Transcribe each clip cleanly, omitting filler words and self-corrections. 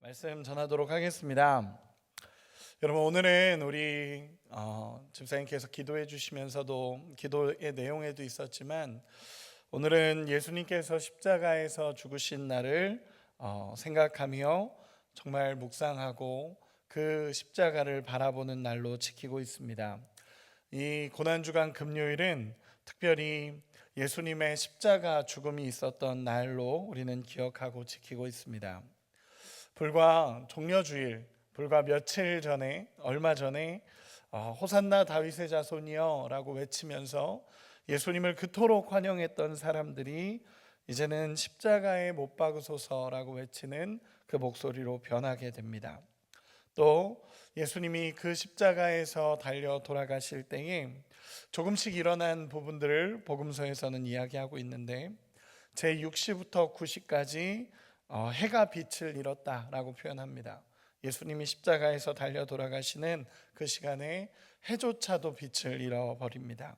말씀 전하도록 하겠습니다. 여러분, 오늘은 우리 집사님께서 기도해 주시면서도 기도의 내용에도 있었지만, 오늘은 예수님께서 십자가에서 죽으신 날을 생각하며 정말 묵상하고 그 십자가를 바라보는 날로 지키고 있습니다. 이 고난주간 금요일은 특별히 예수님의 십자가 죽음이 있었던 날로 우리는 기억하고 지키고 있습니다. 불과 종려주일, 불과 며칠 전에, 얼마 전에 호산나 다윗의 자손이여 라고 외치면서 예수님을 그토록 환영했던 사람들이 이제는 십자가에 못 박으소서라고 외치는 그 목소리로 변하게 됩니다. 또 예수님이 그 십자가에서 달려 돌아가실 때에 조금씩 일어난 부분들을 복음서에서는 이야기하고 있는데, 제6시부터 9시까지 해가 빛을 잃었다라고 표현합니다. 예수님이 십자가에서 달려 돌아가시는 그 시간에 해조차도 빛을 잃어버립니다.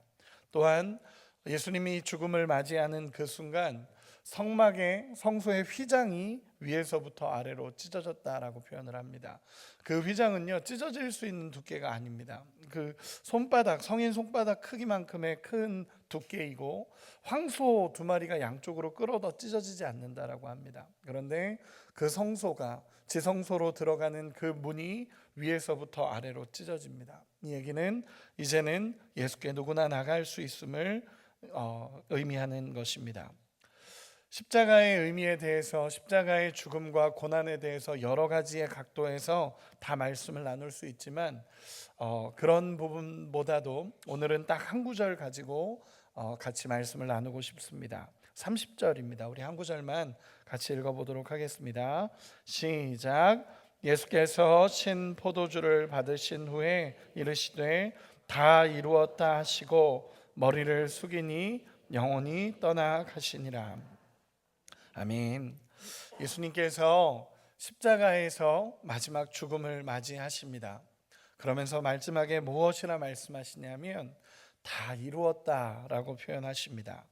또한 예수님이 죽음을 맞이하는 그 순간 성막의 성소의 휘장이 위에서부터 아래로 찢어졌다라고 표현을 합니다. 그 휘장은요, 찢어질 수 있는 두께가 아닙니다. 그 손바닥, 성인 손바닥 크기만큼의 큰 두께이고 황소 2마리가 양쪽으로 끌어도 찢어지지 않는다라고 합니다. 그런데 그 성소가 지성소로 들어가는 그 문이 위에서부터 아래로 찢어집니다. 이 얘기는 이제는 예수께 누구나 나갈 수 있음을 의미하는 것입니다. 십자가의 의미에 대해서, 십자가의 죽음과 고난에 대해서 여러 가지의 각도에서 다 말씀을 나눌 수 있지만 그런 부분보다도 오늘은 딱 한 구절 가지고 같이 말씀을 나누고 싶습니다. 30절입니다. 우리 한 구절만 같이 읽어보도록 하겠습니다. 시작. 예수께서 신 포도주를 받으신 후에 이르시되 다 이루었다 하시고 머리를 숙이니 영혼이 떠나가시니라. 아멘. 예수님께서 십자가에서 마지막 죽음을 맞이하십니다. 그러면서 마지막에 무엇이라 말씀하시냐면 다 이루었다라고 표현하십니다.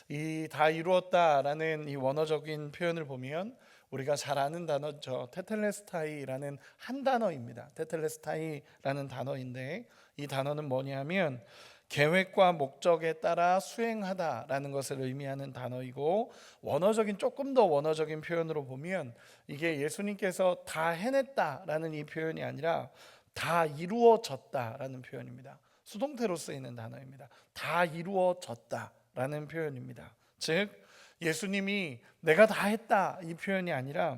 이 다 이루었다라는 이 원어적인 표현을 보면 우리가 잘 아는 단어죠. 테텔레스타이라는 한 단어입니다. 테텔레스타이라는 단어인데, 이 단어는 뭐냐면 계획과 목적에 따라 수행하다라는 것을 의미하는 단어이고, 원어적인, 조금 더 원어적인 표현으로 보면 이게 예수님께서 다 해냈다라는 이 표현이 아니라 다 이루어졌다라는 표현입니다. 수동태로 쓰이는 단어입니다. 다 이루어졌다라는 표현입니다. 즉 예수님이 내가 다 했다 이 표현이 아니라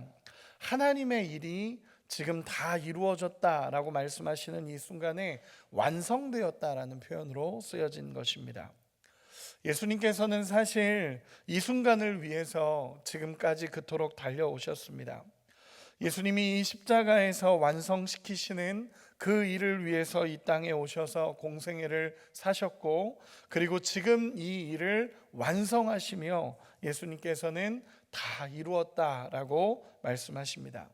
하나님의 일이 지금 다 이루어졌다라고 말씀하시는 이 순간에 완성되었다라는 표현으로 쓰여진 것입니다. 예수님께서는 사실 이 순간을 위해서 지금까지 그토록 달려오셨습니다. 예수님이 이 십자가에서 완성시키시는 그 일을 위해서 이 땅에 오셔서 공생애를 사셨고, 그리고 지금 이 일을 완성하시며 예수님께서는 다 이루었다라고 말씀하십니다.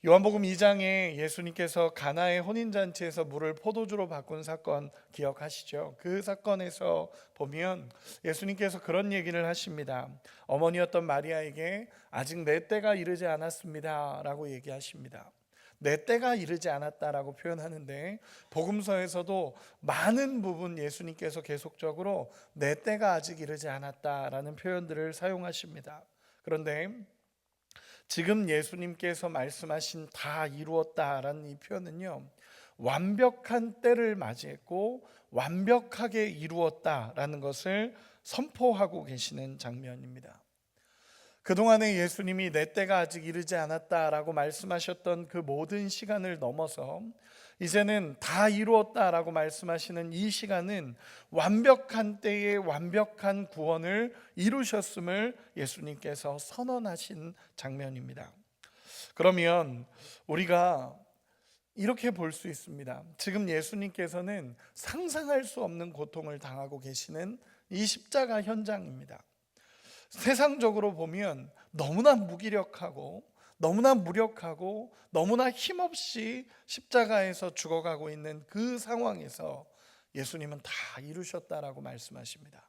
요한복음 2장에 예수님께서 가나의 혼인잔치에서 물을 포도주로 바꾼 사건 기억하시죠? 그 사건에서 보면 예수님께서 그런 얘기를 하십니다. 어머니였던 마리아에게 아직 내 때가 이르지 않았습니다 라고 얘기하십니다. 내 때가 이르지 않았다라고 표현하는데, 복음서에서도 많은 부분 예수님께서 계속적으로 내 때가 아직 이르지 않았다라는 표현들을 사용하십니다. 그런데 지금 예수님께서 말씀하신 다 이루었다라는 이 표현은요, 완벽한 때를 맞이했고 완벽하게 이루었다라는 것을 선포하고 계시는 장면입니다. 그동안에 예수님이 내 때가 아직 이르지 않았다라고 말씀하셨던 그 모든 시간을 넘어서 이제는 다 이루었다라고 말씀하시는 이 시간은 완벽한 때에 완벽한 구원을 이루셨음을 예수님께서 선언하신 장면입니다. 그러면 우리가 이렇게 볼 수 있습니다. 지금 예수님께서는 상상할 수 없는 고통을 당하고 계시는 이 십자가 현장입니다. 세상적으로 보면 너무나 무기력하고 너무나 무력하고 너무나 힘없이 십자가에서 죽어가고 있는 그 상황에서 예수님은 다 이루셨다라고 말씀하십니다.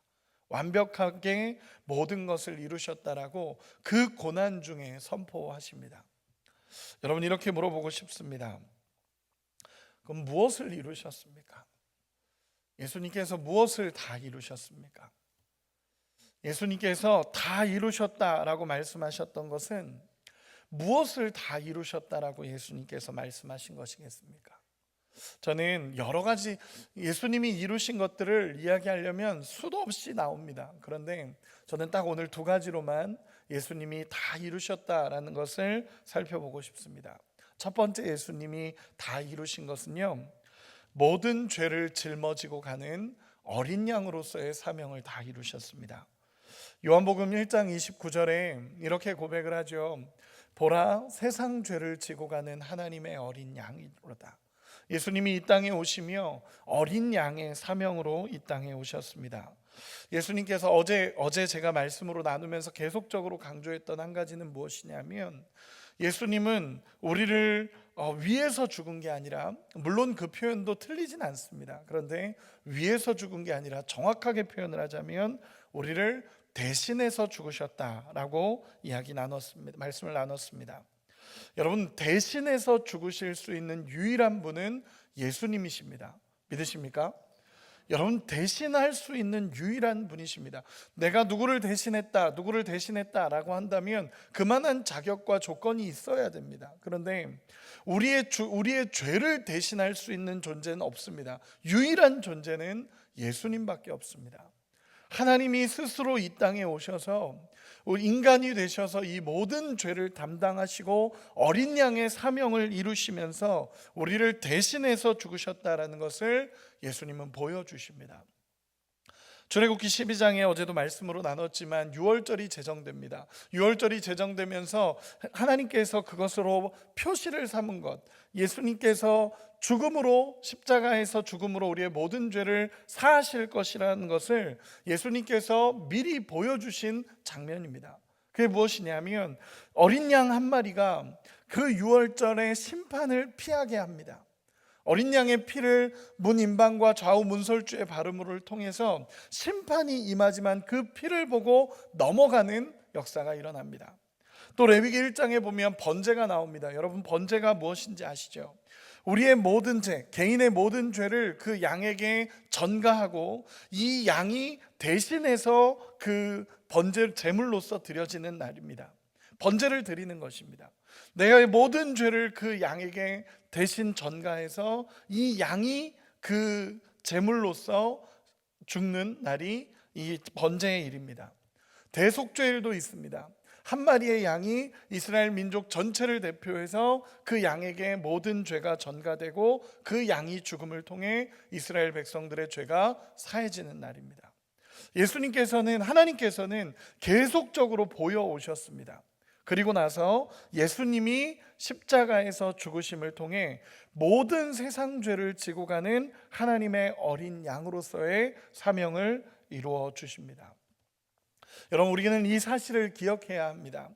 완벽하게 모든 것을 이루셨다라고 그 고난 중에 선포하십니다. 여러분, 이렇게 물어보고 싶습니다. 그럼 무엇을 이루셨습니까? 예수님께서 무엇을 다 이루셨습니까? 예수님께서 다 이루셨다라고 말씀하셨던 것은 무엇을 다 이루셨다라고 예수님께서 말씀하신 것이겠습니까? 저는 여러 가지 예수님이 이루신 것들을 이야기하려면 수도 없이 나옵니다. 그런데 저는 딱 오늘 두 가지로만 예수님이 다 이루셨다라는 것을 살펴보고 싶습니다. 첫 번째, 예수님이 다 이루신 것은요, 모든 죄를 짊어지고 가는 어린 양으로서의 사명을 다 이루셨습니다. 요한복음 1장 29절에 이렇게 고백을 하죠. 보라, 세상 죄를 지고 가는 하나님의 어린 양이로다. 예수님이 이 땅에 오시며 어린 양의 사명으로 이 땅에 오셨습니다. 예수님께서 어제 제가 말씀으로 나누면서 계속적으로 강조했던 한 가지는 무엇이냐면, 예수님은 우리를 위에서 죽은 게 아니라, 물론 그 표현도 틀리진 않습니다. 그런데 위에서 죽은 게 아니라 정확하게 표현을 하자면 우리를 대신해서 죽으셨다라고 말씀을 나눴습니다. 여러분, 대신해서 죽으실 수 있는 유일한 분은 예수님이십니다. 믿으십니까? 여러분, 대신할 수 있는 유일한 분이십니다. 내가 누구를 대신했다라고 한다면 그만한 자격과 조건이 있어야 됩니다. 그런데 우리의 죄를 대신할 수 있는 존재는 없습니다. 유일한 존재는 예수님밖에 없습니다. 하나님이 스스로 이 땅에 오셔서 인간이 되셔서 이 모든 죄를 담당하시고 어린 양의 사명을 이루시면서 우리를 대신해서 죽으셨다라는 것을 예수님은 보여주십니다. 출애굽기 12장에 어제도 말씀으로 나눴지만 유월절이 제정됩니다. 유월절이 제정되면서 하나님께서 그것으로 표시를 삼은 것, 예수님께서 십자가에서 죽음으로 우리의 모든 죄를 사하실 것이라는 것을 예수님께서 미리 보여주신 장면입니다. 그게 무엇이냐면, 어린 양 한 마리가 그 유월절의 심판을 피하게 합니다. 어린 양의 피를 문 임방과 좌우 문설주의 바름을 통해서 심판이 임하지만 그 피를 보고 넘어가는 역사가 일어납니다. 또 레위기 1장에 보면 번제가 나옵니다. 여러분, 번제가 무엇인지 아시죠? 우리의 모든 죄, 개인의 모든 죄를 그 양에게 전가하고 이 양이 대신해서 그 번제 제물로서 드려지는 날입니다. 번제를 드리는 것입니다. 내가 모든 죄를 그 양에게 대신 전가해서 이 양이 그 제물로서 죽는 날이 이 번제의 일입니다. 대속죄일도 있습니다. 한 마리의 양이 이스라엘 민족 전체를 대표해서 그 양에게 모든 죄가 전가되고 그 양이 죽음을 통해 이스라엘 백성들의 죄가 사해지는 날입니다. 하나님께서는 계속적으로 보여오셨습니다. 그리고 나서 예수님이 십자가에서 죽으심을 통해 모든 세상 죄를 지고 가는 하나님의 어린 양으로서의 사명을 이루어 주십니다. 여러분, 우리는 이 사실을 기억해야 합니다.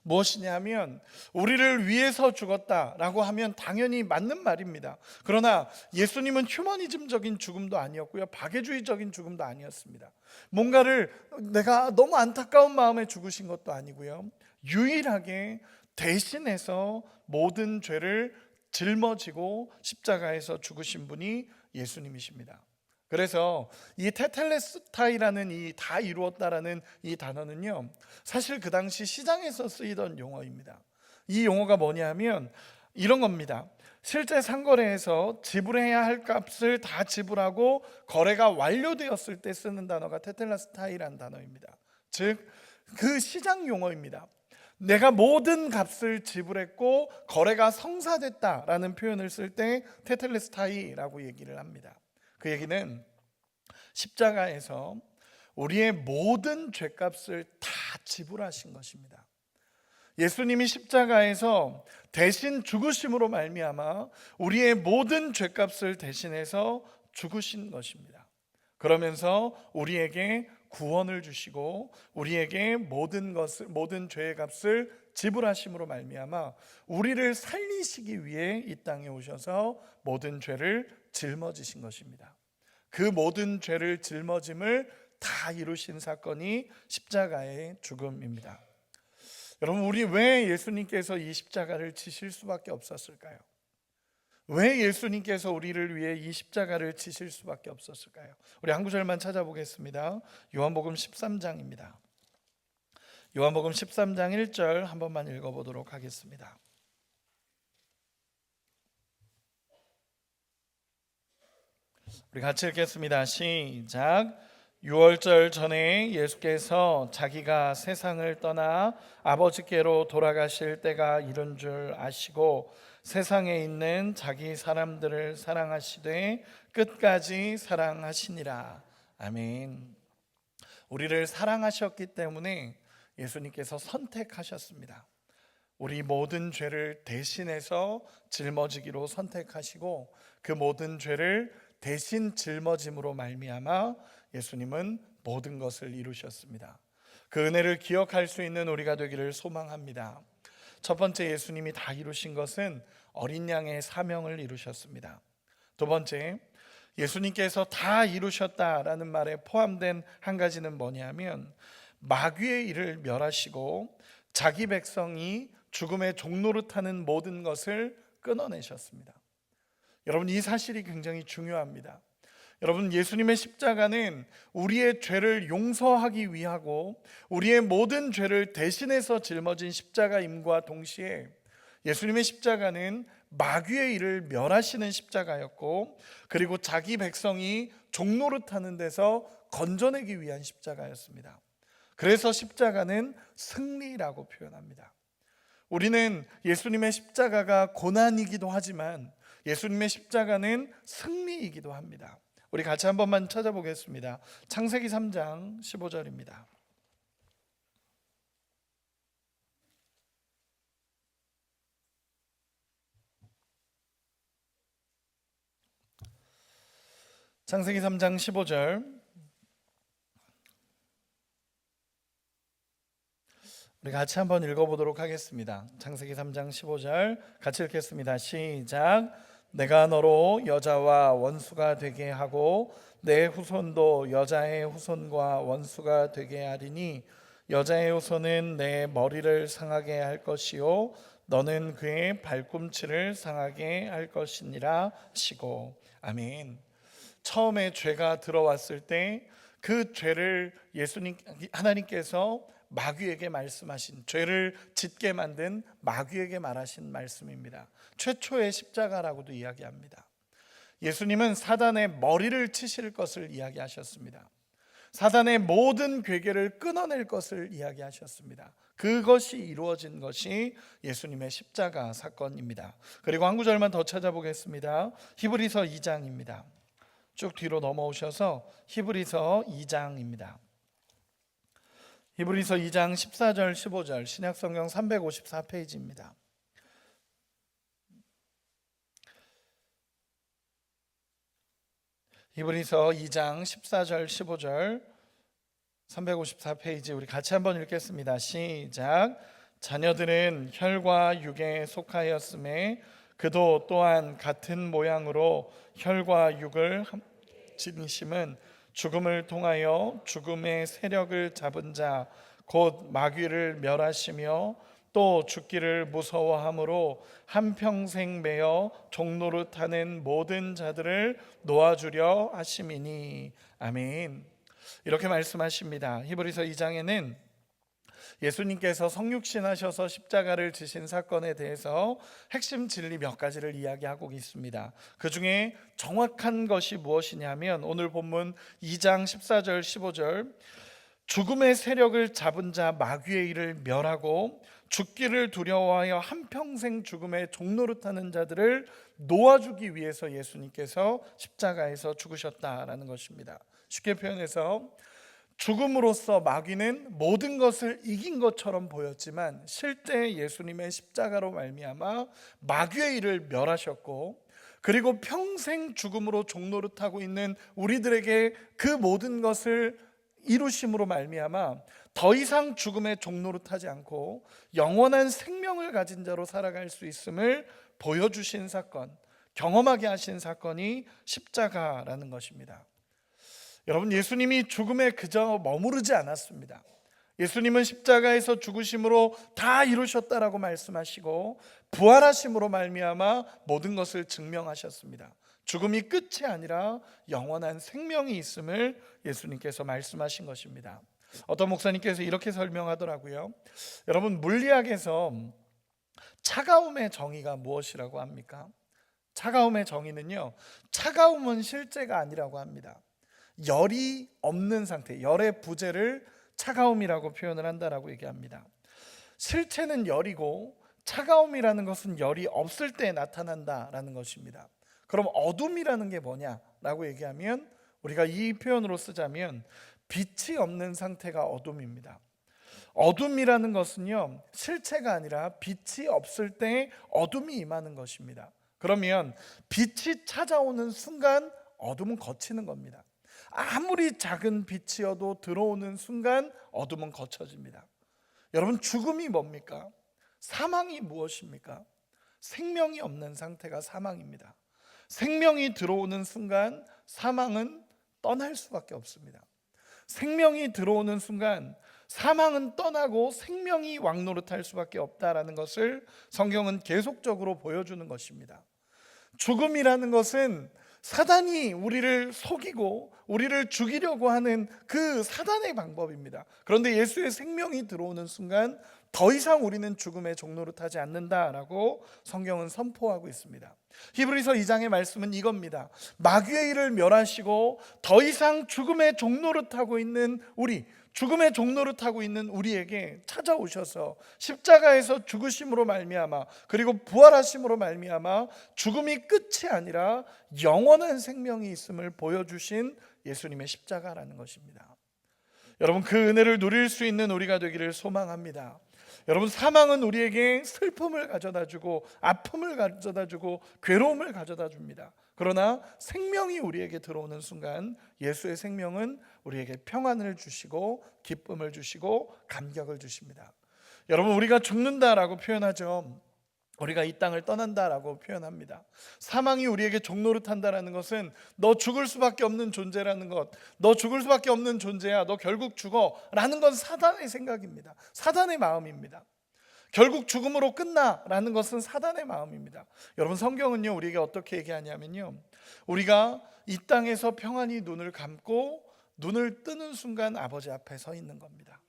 무엇이냐면, 우리를 위해서 죽었다라고 하면 당연히 맞는 말입니다. 그러나 예수님은 휴머니즘적인 죽음도 아니었고요, 박애주의적인 죽음도 아니었습니다. 뭔가를 내가 너무 안타까운 마음에 죽으신 것도 아니고요, 유일하게 대신해서 모든 죄를 짊어지고 십자가에서 죽으신 분이 예수님이십니다. 그래서 이 테텔레스타이라는 이 다 이루었다라는 이 단어는요, 사실 그 당시 시장에서 쓰이던 용어입니다. 이 용어가 뭐냐면 이런 겁니다. 실제 상거래에서 지불해야 할 값을 다 지불하고 거래가 완료되었을 때 쓰는 단어가 테텔레스타이라는 단어입니다. 즉, 그 시장 용어입니다. 내가 모든 값을 지불했고 거래가 성사됐다라는 표현을 쓸 때 테텔레스타이라고 얘기를 합니다. 그 얘기는 십자가에서 우리의 모든 죄값을 다 지불하신 것입니다. 예수님이 십자가에서 대신 죽으심으로 말미암아 우리의 모든 죄값을 대신해서 죽으신 것입니다. 그러면서 우리에게 구원을 주시고 우리에게 모든 죄의 값을 지불하심으로 말미암아 우리를 살리시기 위해 이 땅에 오셔서 모든 죄를 짊어지신 것입니다. 그 모든 죄를 짊어짐을 다 이루신 사건이 십자가의 죽음입니다. 여러분, 우리 왜 예수님께서 이 십자가를 지실 수밖에 없었을까요? 왜 예수님께서 우리를 위해 이 십자가를 지실 수밖에 없었을까요? 우리 한 구절만 찾아보겠습니다. 요한복음 13장입니다. 요한복음 13장 1절 한 번만 읽어보도록 하겠습니다. 우리 같이 읽겠습니다. 시작. 6월절 전에 예수께서 자기가 세상을 떠나 아버지께로 돌아가실 때가 이른 줄 아시고 세상에 있는 자기 사람들을 사랑하시되 끝까지 사랑하시니라. 아멘. 우리를 사랑하셨기 때문에 예수님께서 선택하셨습니다. 우리 모든 죄를 대신해서 짊어지기로 선택하시고 그 모든 죄를 대신 짊어짐으로 말미암아 예수님은 모든 것을 이루셨습니다. 그 은혜를 기억할 수 있는 우리가 되기를 소망합니다. 첫 번째, 예수님이 다 이루신 것은 어린 양의 사명을 이루셨습니다. 두 번째, 예수님께서 다 이루셨다라는 말에 포함된 한 가지는 뭐냐면 마귀의 일을 멸하시고 자기 백성이 죽음의 종로를 타는 모든 것을 끊어내셨습니다. 여러분, 이 사실이 굉장히 중요합니다. 여러분, 예수님의 십자가는 우리의 죄를 용서하기 위하고 우리의 모든 죄를 대신해서 짊어진 십자가임과 동시에 예수님의 십자가는 마귀의 일을 멸하시는 십자가였고, 그리고 자기 백성이 종노릇하는 데서 건져내기 위한 십자가였습니다. 그래서 십자가는 승리라고 표현합니다. 우리는 예수님의 십자가가 고난이기도 하지만 예수님의 십자가는 승리이기도 합니다. 우리 같이 한 번만 찾아보겠습니다. 창세기 3장 15절입니다. 창세기 3장 15절, 우리 같이 한번 읽어보도록 하겠습니다. 창세기 3장 15절 같이 읽겠습니다. 시작. 내가 너로 여자와 원수가 되게 하고 내 후손도 여자의 후손과 원수가 되게 하리니 여자의 후손은 내 머리를 상하게 할 것이요 너는 그의 발꿈치를 상하게 할 것이니라 하시고. 아멘. 처음에 죄가 들어왔을 때 그 죄를 하나님께서 마귀에게 말씀하신, 죄를 짓게 만든 마귀에게 말하신 말씀입니다. 최초의 십자가라고도 이야기합니다. 예수님은 사단의 머리를 치실 것을 이야기하셨습니다. 사단의 모든 괴계를 끊어낼 것을 이야기하셨습니다. 그것이 이루어진 것이 예수님의 십자가 사건입니다. 그리고 한 구절만 더 찾아보겠습니다. 히브리서 2장입니다. 쭉 뒤로 넘어오셔서 히브리서 2장입니다. 히브리서 2장 14절 15절 신약성경 354페이지입니다. 히브리서 2장 14절 15절 354페이지 우리 같이 한번 읽겠습니다. 시작. 자녀들은 혈과 육에 속하였음에 그도 또한 같은 모양으로 혈과 육을 지니심은 죽음을 통하여 죽음의 세력을 잡은 자 곧 마귀를 멸하시며 또 죽기를 무서워함으로 한평생 매어 종노릇하는 모든 자들을 놓아주려 하심이니. 아멘. 이렇게 말씀하십니다. 히브리서 2장에는 예수님께서 성육신 하셔서 십자가를 지신 사건에 대해서 핵심 진리 몇 가지를 이야기하고 있습니다. 그 중에 정확한 것이 무엇이냐면 오늘 본문 2장 14절 15절 죽음의 세력을 잡은 자 마귀의 일을 멸하고 죽기를 두려워하여 한평생 죽음의 종노릇하는 자들을 놓아주기 위해서 예수님께서 십자가에서 죽으셨다라는 것입니다. 쉽게 표현해서 죽음으로써 마귀는 모든 것을 이긴 것처럼 보였지만 실제 예수님의 십자가로 말미암아 마귀의 일을 멸하셨고, 그리고 평생 죽음으로 종노릇하고 있는 우리들에게 그 모든 것을 이루심으로 말미암아 더 이상 죽음의 종노릇하지 않고 영원한 생명을 가진 자로 살아갈 수 있음을 보여주신 사건, 경험하게 하신 사건이 십자가라는 것입니다. 여러분, 예수님이 죽음에 그저 머무르지 않았습니다. 예수님은 십자가에서 죽으심으로 다 이루셨다라고 말씀하시고 부활하심으로 말미암아 모든 것을 증명하셨습니다. 죽음이 끝이 아니라 영원한 생명이 있음을 예수님께서 말씀하신 것입니다. 어떤 목사님께서 이렇게 설명하더라고요. 여러분, 물리학에서 차가움의 정의가 무엇이라고 합니까? 차가움의 정의는요, 차가움은 실제가 아니라고 합니다. 열이 없는 상태, 열의 부재를 차가움이라고 표현을 한다라고 얘기합니다. 실체는 열이고 차가움이라는 것은 열이 없을 때 나타난다라는 것입니다. 그럼 어둠이라는 게 뭐냐라고 얘기하면, 우리가 이 표현으로 쓰자면 빛이 없는 상태가 어둠입니다. 어둠이라는 것은요, 실체가 아니라 빛이 없을 때 어둠이 임하는 것입니다. 그러면 빛이 찾아오는 순간 어둠은 걷히는 겁니다. 아무리 작은 빛이어도 들어오는 순간 어둠은 거쳐집니다. 여러분, 죽음이 뭡니까? 사망이 무엇입니까? 생명이 없는 상태가 사망입니다. 생명이 들어오는 순간 사망은 떠날 수밖에 없습니다. 생명이 들어오는 순간 사망은 떠나고 생명이 왕노릇할 수밖에 없다라는 것을 성경은 계속적으로 보여주는 것입니다. 죽음이라는 것은 사단이 우리를 속이고 우리를 죽이려고 하는 그 사단의 방법입니다. 그런데 예수의 생명이 들어오는 순간 더 이상 우리는 죽음의 종노릇하지 않는다라고 성경은 선포하고 있습니다. 히브리서 2장의 말씀은 이겁니다. 마귀의 일을 멸하시고 더 이상 죽음의 종노릇하고 있는 우리, 죽음의 종노릇하고 있는 우리에게 찾아오셔서 십자가에서 죽으심으로 말미암아 그리고 부활하심으로 말미암아 죽음이 끝이 아니라 영원한 생명이 있음을 보여주신 예수님의 십자가라는 것입니다. 여러분, 그 은혜를 누릴 수 있는 우리가 되기를 소망합니다. 여러분, 사망은 우리에게 슬픔을 가져다주고 아픔을 가져다주고 괴로움을 가져다줍니다. 그러나 생명이 우리에게 들어오는 순간 예수의 생명은 우리에게 평안을 주시고 기쁨을 주시고 감격을 주십니다. 여러분, 우리가 죽는다라고 표현하죠. 우리가 이 땅을 떠난다라고 표현합니다. 사망이 우리에게 종노릇한다라는 것은 너 죽을 수밖에 없는 존재라는 것, 너 죽을 수밖에 없는 존재야, 너 결국 죽어 라는 건 사단의 생각입니다. 사단의 마음입니다. 결국 죽음으로 끝나라는 것은 사단의 마음입니다. 여러분, 성경은요 우리에게 어떻게 얘기하냐면요, 우리가 이 땅에서 평안히 눈을 감고 눈을 뜨는 순간 아버지 앞에 서 있는 겁니다.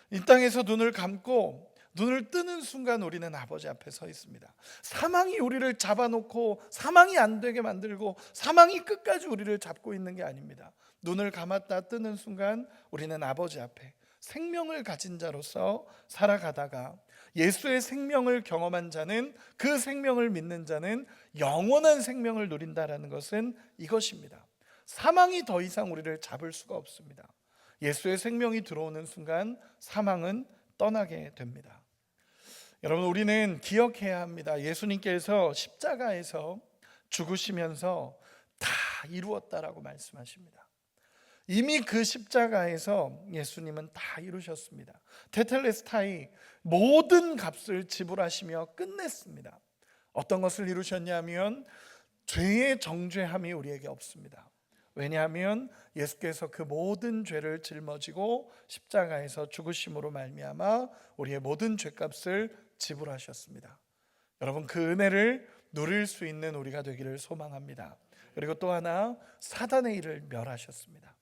이 땅에서 눈을 감고 눈을 뜨는 순간 우리는 아버지 앞에 서 있습니다. 사망이 우리를 잡아놓고 사망이 안 되게 만들고 사망이 끝까지 우리를 잡고 있는 게 아닙니다. 눈을 감았다 뜨는 순간 우리는 아버지 앞에 생명을 가진 자로서 살아가다가 예수의 생명을 경험한 자는, 그 생명을 믿는 자는 영원한 생명을 누린다라는 것은 이것입니다. 사망이 더 이상 우리를 잡을 수가 없습니다. 예수의 생명이 들어오는 순간 사망은 떠나게 됩니다. 여러분, 우리는 기억해야 합니다. 예수님께서 십자가에서 죽으시면서 다 이루었다라고 말씀하십니다. 이미 그 십자가에서 예수님은 다 이루셨습니다. 테텔레스타이 모든 값을 지불하시며 끝냈습니다. 어떤 것을 이루셨냐면 죄의 정죄함이 우리에게 없습니다. 왜냐하면 예수께서 그 모든 죄를 짊어지고 십자가에서 죽으심으로 말미암아 우리의 모든 죄값을 지불하셨습니다. 여러분, 그 은혜를 누릴 수 있는 우리가 되기를 소망합니다. 그리고 또 하나, 사단의 일을 멸하셨습니다.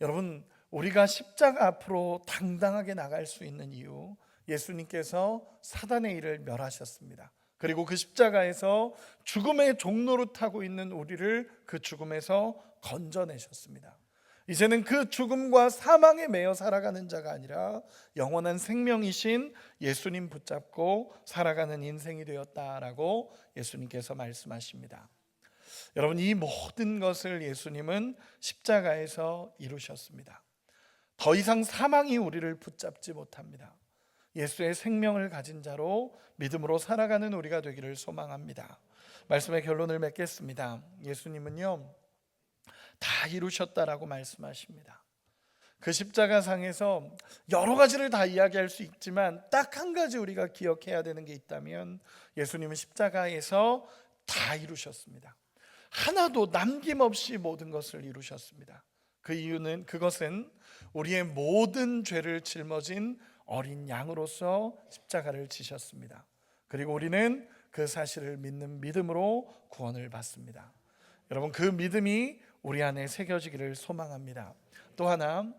여러분, 우리가 십자가 앞으로 당당하게 나갈 수 있는 이유, 예수님께서 사단의 일을 멸하셨습니다. 그리고 그 십자가에서 죽음의 종노릇하고 있는 우리를 그 죽음에서 건져내셨습니다. 이제는 그 죽음과 사망에 매여 살아가는 자가 아니라 영원한 생명이신 예수님 붙잡고 살아가는 인생이 되었다라고 예수님께서 말씀하십니다. 여러분, 이 모든 것을 예수님은 십자가에서 이루셨습니다. 더 이상 사망이 우리를 붙잡지 못합니다. 예수의 생명을 가진 자로 믿음으로 살아가는 우리가 되기를 소망합니다. 말씀의 결론을 맺겠습니다. 예수님은요 다 이루셨다라고 말씀하십니다. 그 십자가상에서 여러 가지를 다 이야기할 수 있지만 딱 한 가지 우리가 기억해야 되는 게 있다면, 예수님은 십자가에서 다 이루셨습니다. 하나도 남김없이 모든 것을 이루셨습니다. 그 이유는 그것은 우리의 모든 죄를 짊어진 어린 양으로서 십자가를 지셨습니다. 그리고 우리는 그 사실을 믿는 믿음으로 구원을 받습니다. 여러분, 그 믿음이 우리 안에 새겨지기를 소망합니다. 또 하나,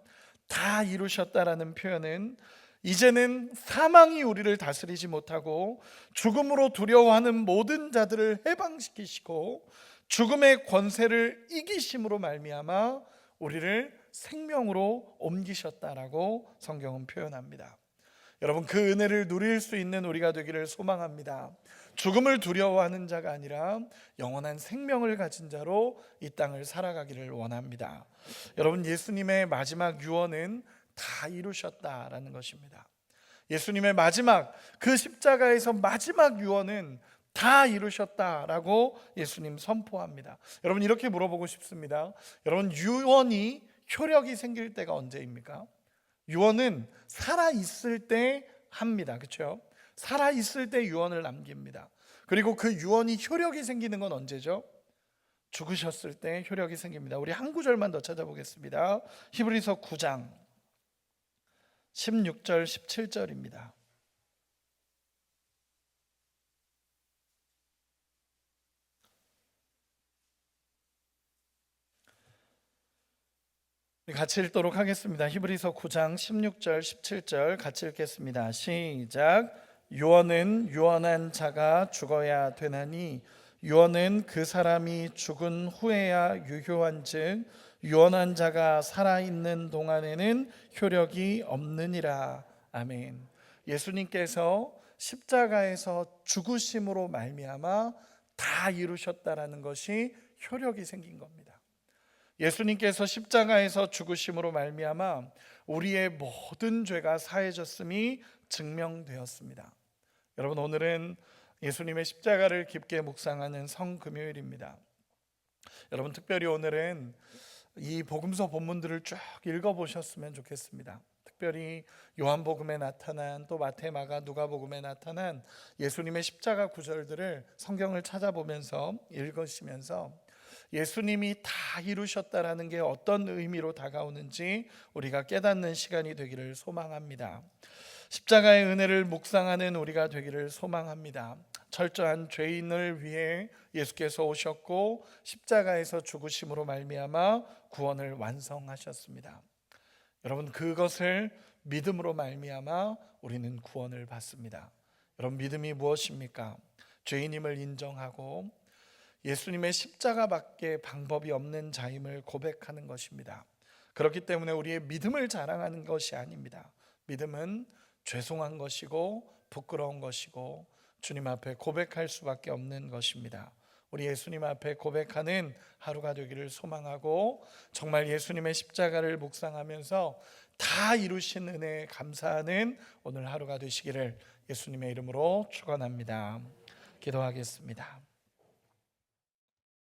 다 이루셨다라는 표현은 이제는 사망이 우리를 다스리지 못하고 죽음으로 두려워하는 모든 자들을 해방시키시고 죽음의 권세를 이기심으로 말미암아 우리를 생명으로 옮기셨다라고 성경은 표현합니다. 여러분, 그 은혜를 누릴 수 있는 우리가 되기를 소망합니다. 죽음을 두려워하는 자가 아니라 영원한 생명을 가진 자로 이 땅을 살아가기를 원합니다. 여러분, 예수님의 마지막 유언은 다 이루셨다라는 것입니다. 예수님의 마지막, 그 십자가에서 마지막 유언은 다 이루셨다라고 예수님 선포합니다. 여러분, 이렇게 물어보고 싶습니다. 여러분, 유언이 효력이 생길 때가 언제입니까? 유언은 살아있을 때 합니다. 그렇죠? 살아있을 때 유언을 남깁니다. 그리고 그 유언이 효력이 생기는 건 언제죠? 죽으셨을 때 효력이 생깁니다. 우리 한 구절만 더 찾아보겠습니다. 히브리서 9장 16절 17절입니다. 같이 읽도록 하겠습니다. 히브리서 9장 16절 17절 같이 읽겠습니다. 시작. 유언은 유언한 자가 죽어야 되나니 유언은 그 사람이 죽은 후에야 유효한즉 유언한 자가 살아있는 동안에는 효력이 없느니라. 아멘. 예수님께서 십자가에서 죽으심으로 말미암아 다 이루셨다라는 것이 효력이 생긴 겁니다. 예수님께서 십자가에서 죽으심으로 말미암아 우리의 모든 죄가 사해졌음이 증명되었습니다. 여러분, 오늘은 예수님의 십자가를 깊게 묵상하는 성금요일입니다. 여러분, 특별히 오늘은 이 복음서 본문들을 쭉 읽어보셨으면 좋겠습니다. 특별히 요한복음에 나타난, 또 마태, 마가, 누가복음에 나타난 예수님의 십자가 구절들을 성경을 찾아보면서 읽으시면서 예수님이 다 이루셨다라는 게 어떤 의미로 다가오는지 우리가 깨닫는 시간이 되기를 소망합니다. 십자가의 은혜를 묵상하는 우리가 되기를 소망합니다. 철저한 죄인을 위해 예수께서 오셨고 십자가에서 죽으심으로 말미암아 구원을 완성하셨습니다. 여러분, 그것을 믿음으로 말미암아 우리는 구원을 받습니다. 여러분, 믿음이 무엇입니까? 죄인임을 인정하고 예수님의 십자가밖에 방법이 없는 자임을 고백하는 것입니다. 그렇기 때문에 우리의 믿음을 자랑하는 것이 아닙니다. 믿음은 죄송한 것이고 부끄러운 것이고 주님 앞에 고백할 수밖에 없는 것입니다. 우리 예수님 앞에 고백하는 하루가 되기를 소망하고 정말 예수님의 십자가를 묵상하면서 다 이루신 은혜에 감사하는 오늘 하루가 되시기를 예수님의 이름으로 축원합니다. 기도하겠습니다.